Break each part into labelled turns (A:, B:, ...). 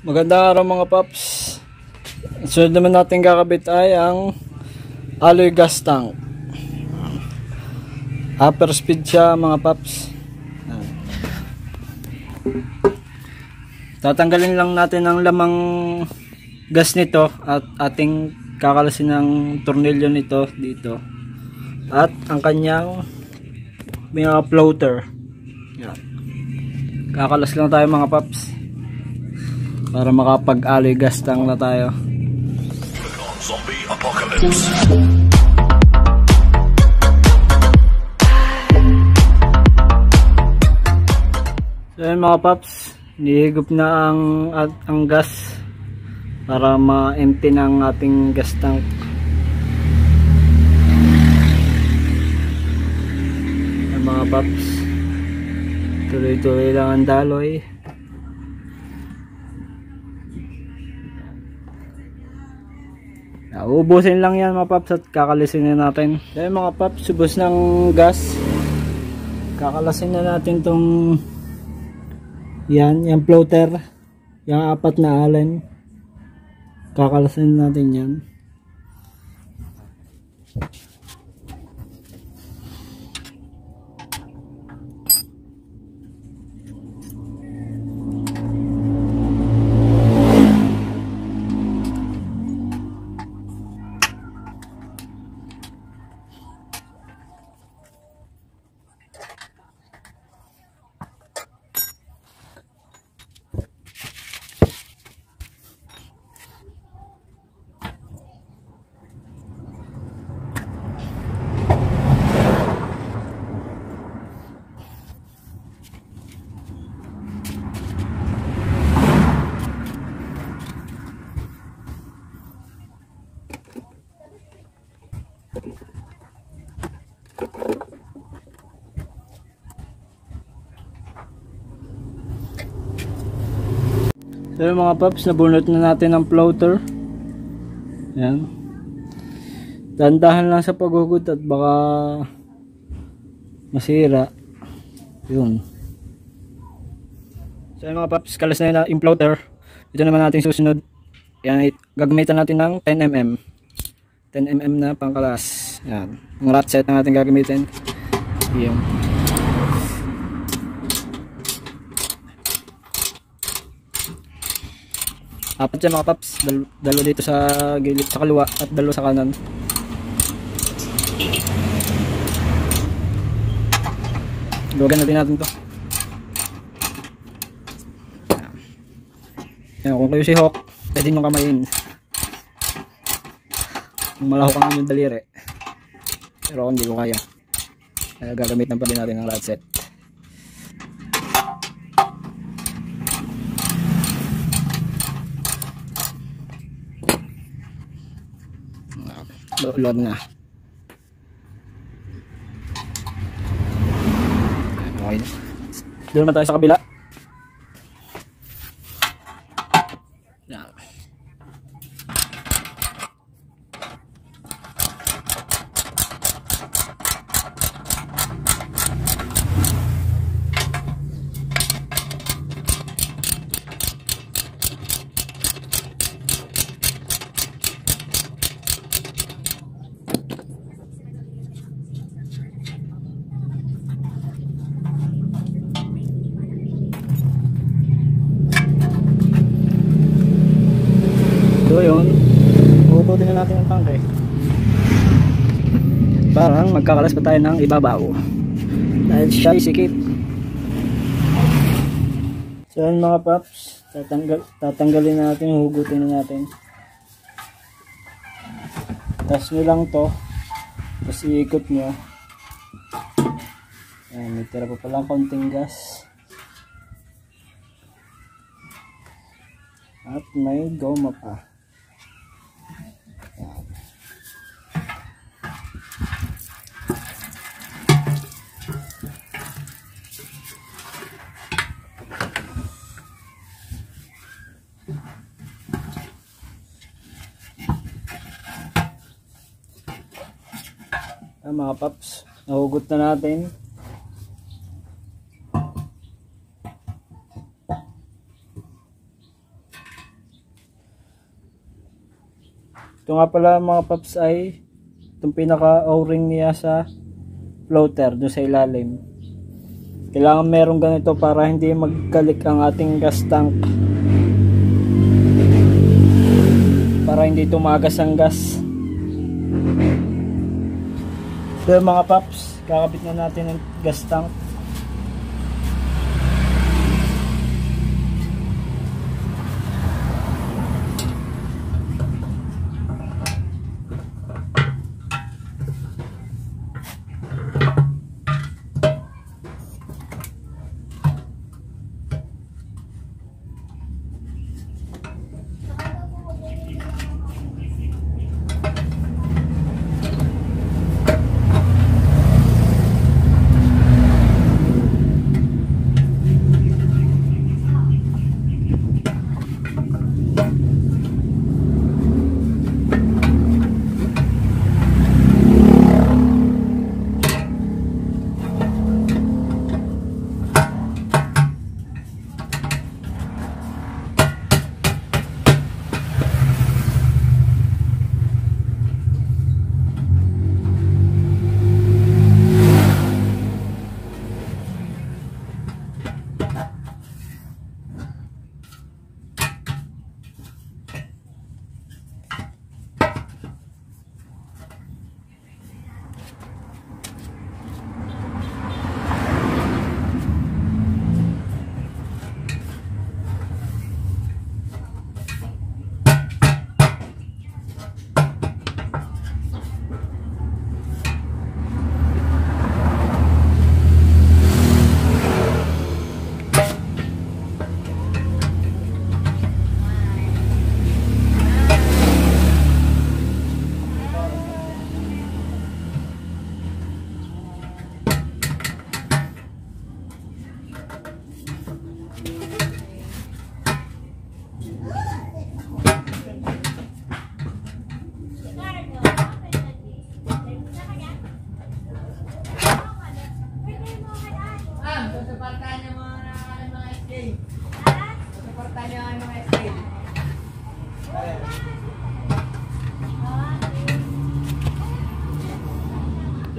A: Magandang araw mga paps. Sunod naman natin kakabit ay ang alloy gas tank. Upper speed siya mga paps. Tatanggalin lang natin ang lamang gas nito at ating kakalasin ng tornilyo nito dito. At ang kanyang mga floater. Yan. Kakalas lang tayo mga paps para makapag-alloy gas tank na tayo.
B: Zombie apocalypse.
A: So yun mga paps, nihigop na ang gas para ma-empty ng ating gas tank. Yan mga paps, tuloy-tuloy lang ang daloy. Ubusin lang yan mga paps at kakalasin na natin. So yun mga paps, subos ng gas, kakalasin na natin tong yan, yung floater, yung apat na allen, kakalasin natin yan. So yung mga paps, nabunot na natin ang floater. Yan. Dandahan lang sa paghugot at baka masira. Yun. So yung mga paps, kalas na yung floater. Ito naman natin susunod. Yan, gagamitan natin ng 10mm. 10mm na pangkalas. Yan. Ang rat set na natin gagamitin. Yan. Apat yan mga paps, dalawa dito sa gilid, sa kaliwa at dalawa sa kanan. Luwagan natin to. Yan, kung kayo si Hawk, pwede nyo kamayin. Malahok ang inyong daliri. Pero ako hindi ko kaya. Kaya gagamitan pa din natin ng rod set. Load na. Okay na. Doon naman tayo sa kabila. Yan. So yun, uubutin na natin ang tangke. Parang magkakalas pa tayo ng ibabaw dahil siya isikip. So yun mga paps, tatanggalin natin, hugutin na natin. Tapos nyo lang to, tapos iikot nyo. Ayan, may tira pa palang konting gas at may goma pa. Mga paps, nahugot na natin. Ito nga pala mga paps ay itong pinaka o-ring niya sa floater doon sa ilalim. Kailangan meron ganito para hindi magkalik ang ating gas tank, para hindi tumagas ang gas. So mga paps, kakabit na natin ang gas tank.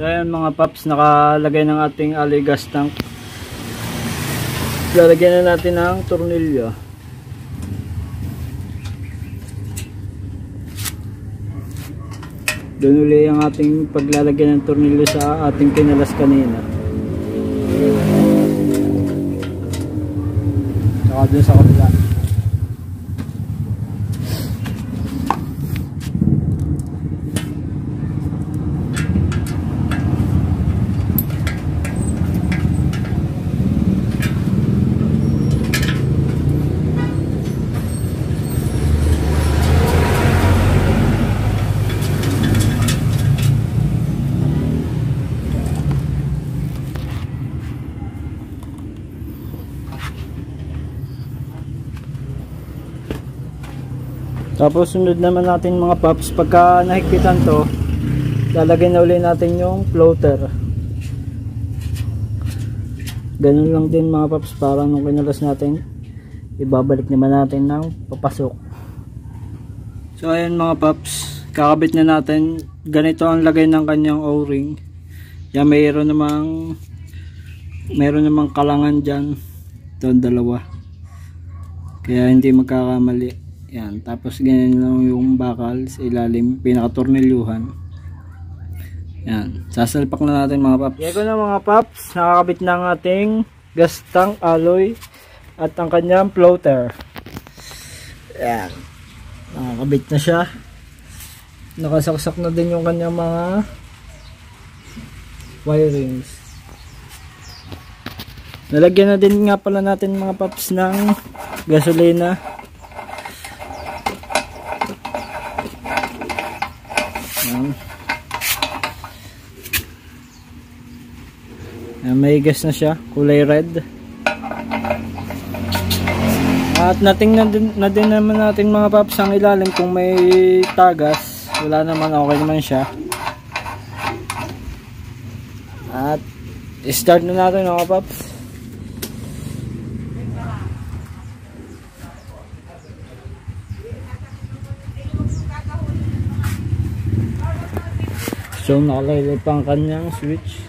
A: So ayan mga paps, nakalagay ng ating alloy gas tank. Lalagyan na natin ng tornilyo. Doon uli ang ating paglalagyan ng tornilyo sa ating kinalas kanina. Saka doon sa kabila. Tapos sunod naman natin mga paps, pagka nahigpitan to, lalagyan na ulit natin yung floater. Ganun lang din mga paps, para nung kinalas natin, ibabalik naman natin ng papasok. So ayan mga paps, kakabit na natin. Ganito ang lagay ng kanyang o-ring. Yan, mayroon namang kalangan dyan. Ito, dalawa. Kaya hindi magkakamali. Yan, tapos ganyan lang yung bakal sa ilalim, pinaka-tornilyuhan. Yan, sasalpak na natin mga paps. Yego na mga paps, nakakabit na ang ating gas tank alloy at ang kanyang floater. Yan, nakakabit na siya. Nakasaksak na din yung kanyang mga wirings. Nalagyan na din nga pala natin mga paps ng gasolina. May gas na siya, kulay red. At natingnan na din naman natin mga paps ang ilalim kung may tagas. Wala naman, okay naman siya. At start na natin mga paps. So nakalagay pa ang kanyang switch.